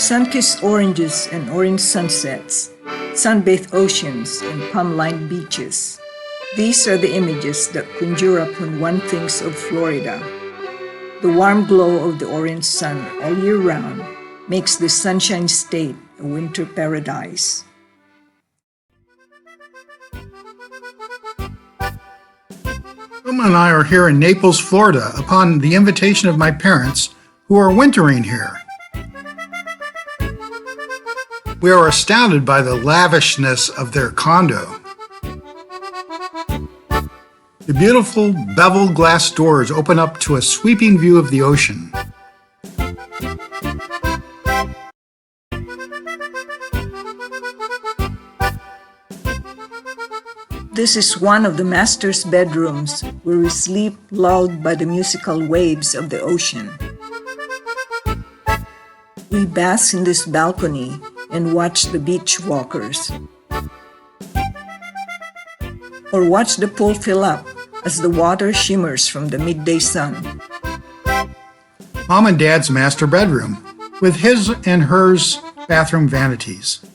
Sun-kissed oranges and orange sunsets, sun-bathed oceans and palm-lined beaches. These are the images that conjure up when one thinks of Florida. The warm glow of the orange sun all year round makes the Sunshine State a winter paradise. Wilma and I are here in Naples, Florida, upon the invitation of my parents, who are wintering here. We are astounded by the lavishness of their condo. The beautiful beveled glass doors open up to a sweeping view of the ocean. This is one of the master's bedrooms where we sleep lulled by the musical waves of the ocean. We bask in this balcony and watch the beach walkers. Or watch the pool fill up as the water shimmers from the midday sun. Mom and Dad's master bedroom, with his and hers bathroom vanities.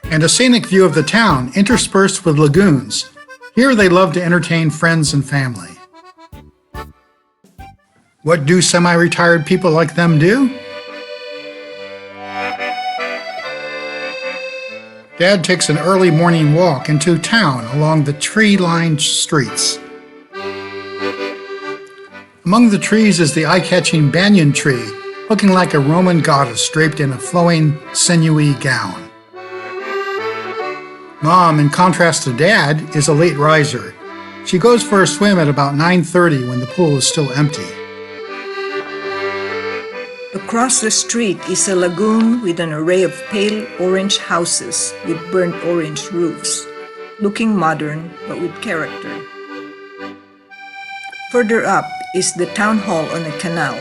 And a scenic view of the town interspersed with lagoons. Here they love to entertain friends and family. What do semi-retired people like them do? Dad takes an early morning walk into town along the tree-lined streets. Among the trees is the eye-catching banyan tree, looking like a Roman goddess draped in a flowing, sinewy gown. Mom, in contrast to Dad, is a late riser. She goes for a swim at about 9:30 when the pool is still empty. Across the street is a lagoon with an array of pale orange houses with burnt orange roofs, looking modern but with character. Further up is the town hall on a canal.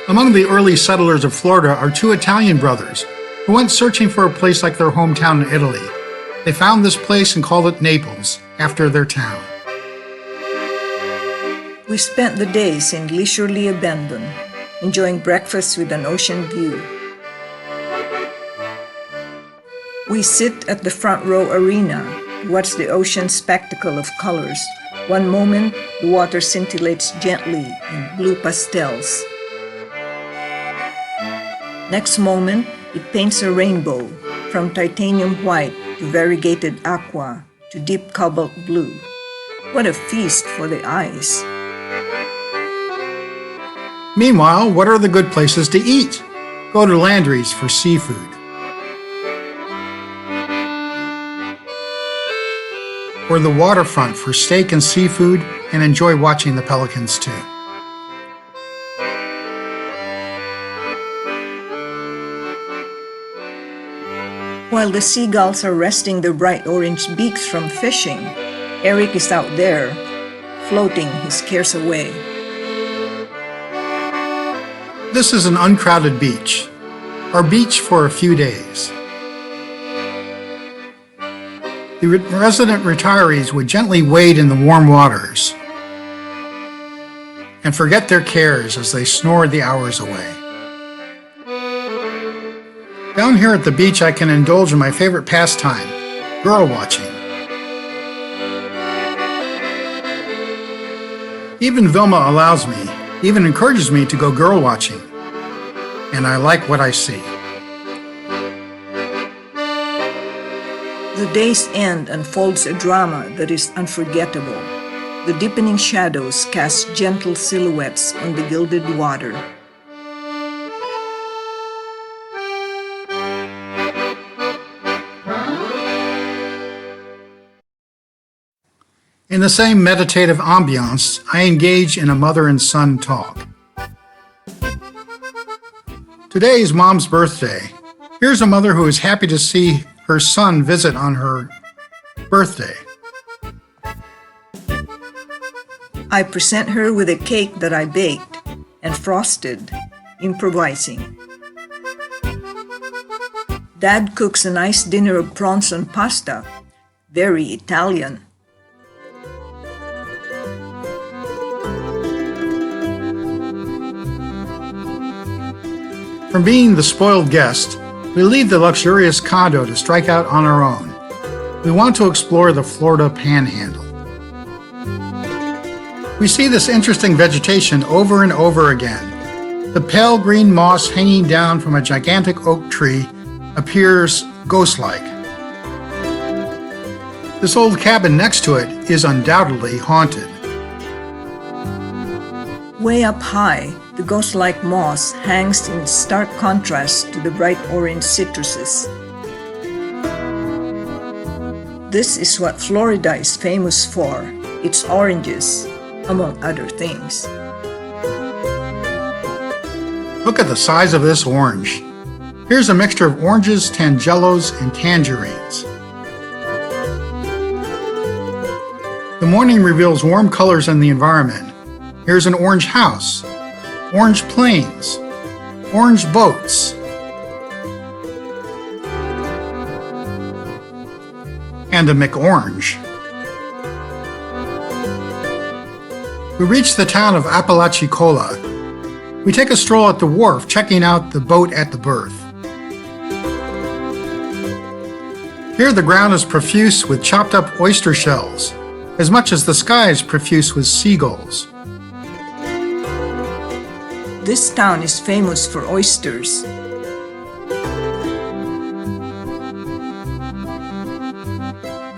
Among the early settlers of Florida are two Italian brothers who went searching for a place like their hometown in Italy. They found this place and called it Naples, after their town. We spent the days in leisurely abandon, enjoying breakfast with an ocean view. We sit at the front row arena to watch the ocean spectacle of colors. One moment, the water scintillates gently in blue pastels. Next moment, it paints a rainbow, from titanium white to variegated aqua to deep cobalt blue. What a feast for the eyes! Meanwhile, what are the good places to eat? Go to Landry's for seafood. Or the waterfront for steak and seafood, and enjoy watching the pelicans too. While the seagulls are resting their bright orange beaks from fishing, Eric is out there, floating his cares away. This is an uncrowded beach, our beach for a few days. The resident retirees would gently wade in the warm waters and forget their cares as they snore the hours away. Down here at the beach, I can indulge in my favorite pastime, girl watching. Even Vilma allows me, even encourages me to go girl watching, and I like what I see. The day's end unfolds a drama that is unforgettable. The deepening shadows cast gentle silhouettes on the gilded water. In the same meditative ambiance, I engage in a mother and son talk. Today is Mom's birthday. Here's a mother who is happy to see her son visit on her birthday. I present her with a cake that I baked and frosted, improvising. Dad cooks a nice dinner of prawns on pasta, very Italian. From being the spoiled guest, we leave the luxurious condo to strike out on our own. We want to explore the Florida Panhandle. We see this interesting vegetation over and over again. The pale green moss hanging down from a gigantic oak tree appears ghost-like. This old cabin next to it is undoubtedly haunted. Way up high, the ghost-like moss hangs in stark contrast to the bright orange citruses. This is what Florida is famous for, its oranges, among other things. Look at the size of this orange. Here's a mixture of oranges, tangelos, and tangerines. The morning reveals warm colors in the environment. Here's an orange house, orange plains, orange boats, and a McOrange. We reach the town of Apalachicola. We take a stroll at the wharf, checking out the boat at the berth. Here the ground is profuse with chopped up oyster shells, as much as the sky is profuse with seagulls. This town is famous for oysters.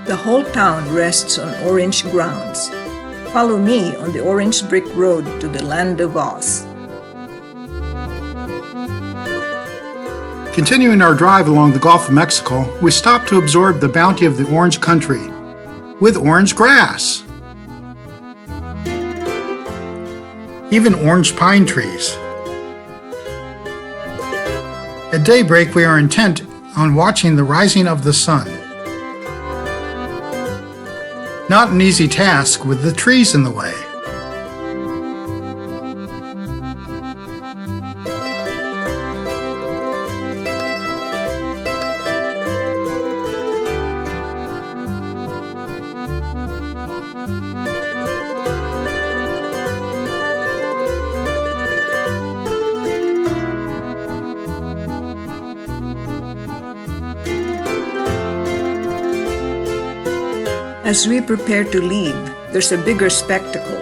The whole town rests on orange grounds. Follow me on the orange brick road to the land of Oz. Continuing our drive along the Gulf of Mexico, we stop to absorb the bounty of the orange country with orange grass. Even orange pine trees. At daybreak, we are intent on watching the rising of the sun. Not an easy task with the trees in the way. As we prepare to leave, there's a bigger spectacle.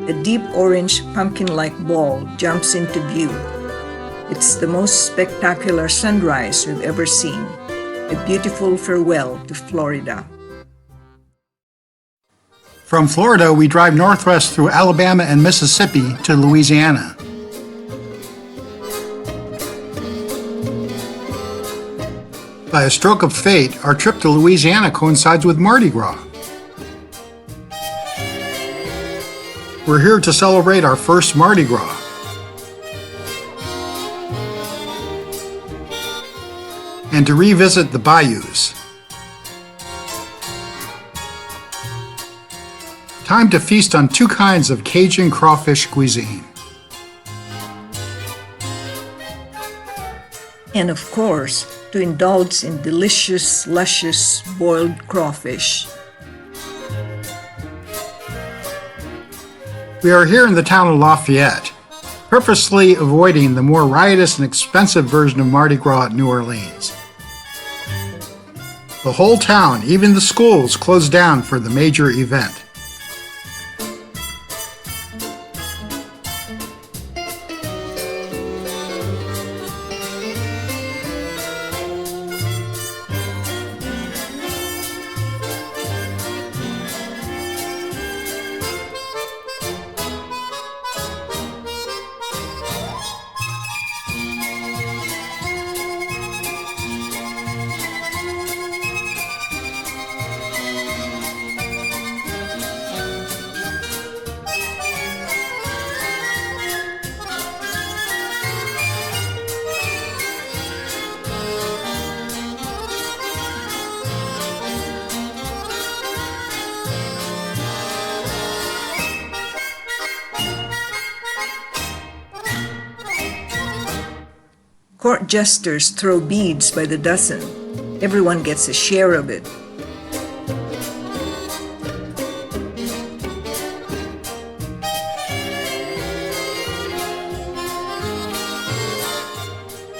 A deep orange pumpkin-like ball jumps into view. It's the most spectacular sunrise we've ever seen. A beautiful farewell to Florida. From Florida, we drive northwest through Alabama and Mississippi to Louisiana. By a stroke of fate, our trip to Louisiana coincides with Mardi Gras. We're here to celebrate our first Mardi Gras. And to revisit the bayous. Time to feast on two kinds of Cajun crawfish cuisine. And of course, to indulge in delicious, luscious boiled crawfish. We are here in the town of Lafayette, purposely avoiding the more riotous and expensive version of Mardi Gras at New Orleans. The whole town, even the schools, closed down for the major event. Court jesters throw beads by the dozen. Everyone gets a share of it.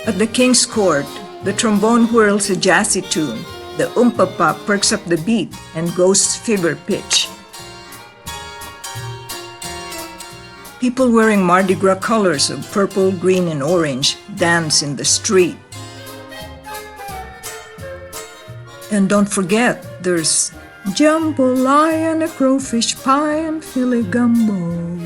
At the king's court, the trombone whirls a jazzy tune, the umpapa perks up the beat and goes fever pitch. People wearing Mardi Gras colors of purple, green, and orange dance in the street. And don't forget, there's jambalaya and a crawfish pie and filet gumbo.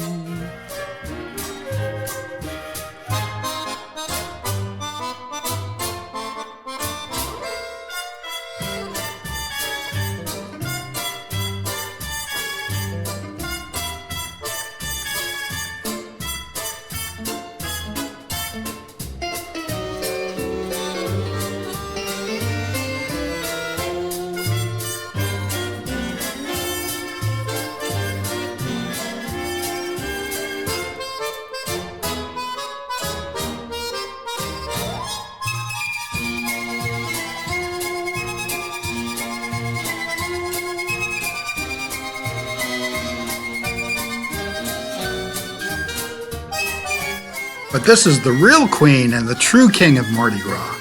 But this is the real queen and the true king of Mardi Gras.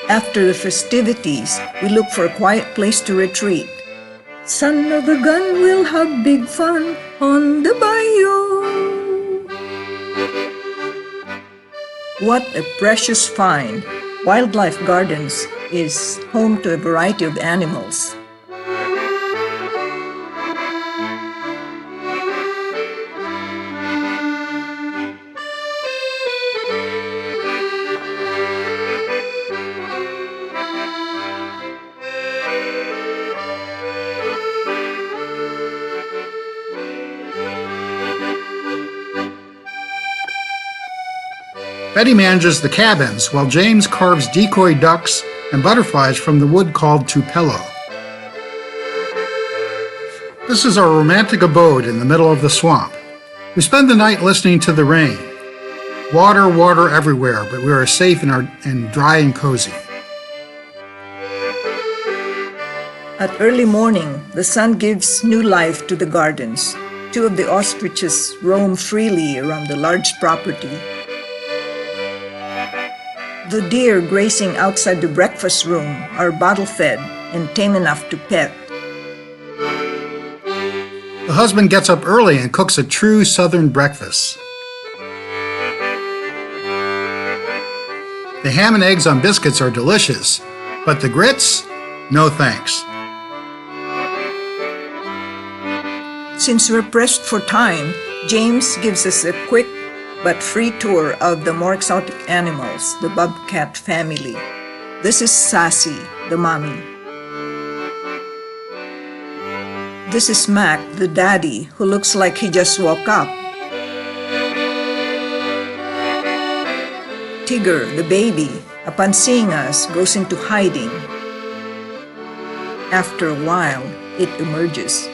After the festivities, we look for a quiet place to retreat. Son of a gun, we'll have big fun on the bayou. What a precious find! Wildlife Gardens is home to a variety of animals. Betty manages the cabins while James carves decoy ducks and butterflies from the wood called tupelo. This is our romantic abode in the middle of the swamp. We spend the night listening to the rain. Water, water everywhere, but we are safe and dry and cozy. At early morning, the sun gives new life to the gardens. Two of the ostriches roam freely around the large property. The deer grazing outside the breakfast room are bottle-fed and tame enough to pet. The husband gets up early and cooks a true southern breakfast. The ham and eggs on biscuits are delicious, but the grits? No thanks. Since we're pressed for time, James gives us a quick but free tour of the more exotic animals, the bobcat family. This is Sassy, the mommy. This is Mac, the daddy, who looks like he just woke up. Tigger, the baby, upon seeing us, goes into hiding. After a while, it emerges.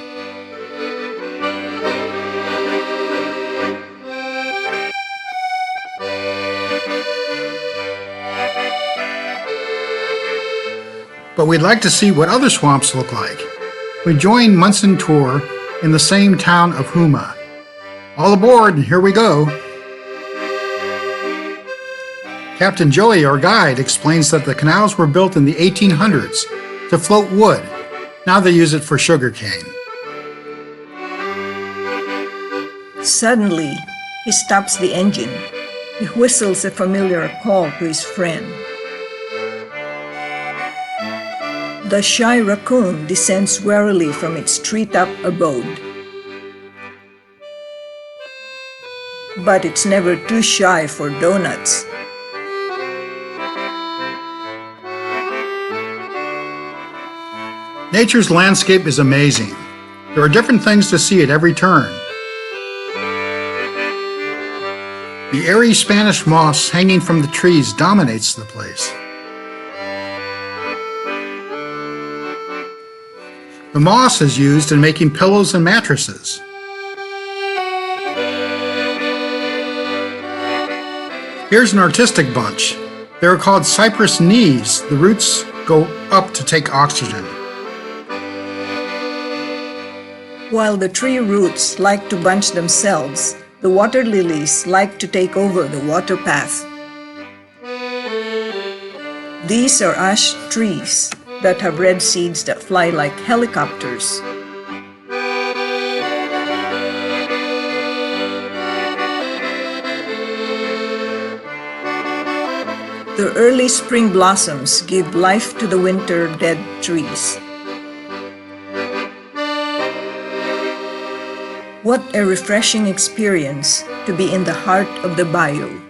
But we'd like to see what other swamps look like. We join Munson Tour in the same town of Houma. All aboard, and here we go. Captain Joey, our guide, explains that the canals were built in the 1800s to float wood. Now they use it for sugarcane. Suddenly, he stops the engine. He whistles a familiar call to his friend. The shy raccoon descends warily from its treetop abode. But it's never too shy for donuts. Nature's landscape is amazing. There are different things to see at every turn. The airy Spanish moss hanging from the trees dominates the place. The moss is used in making pillows and mattresses. Here's an artistic bunch. They are called cypress knees. The roots go up to take oxygen. While the tree roots like to bunch themselves, The water lilies like to take over the water path. These are ash trees that have red seeds that fly like helicopters. The early spring blossoms give life to the winter dead trees. What a refreshing experience to be in the heart of the bayou.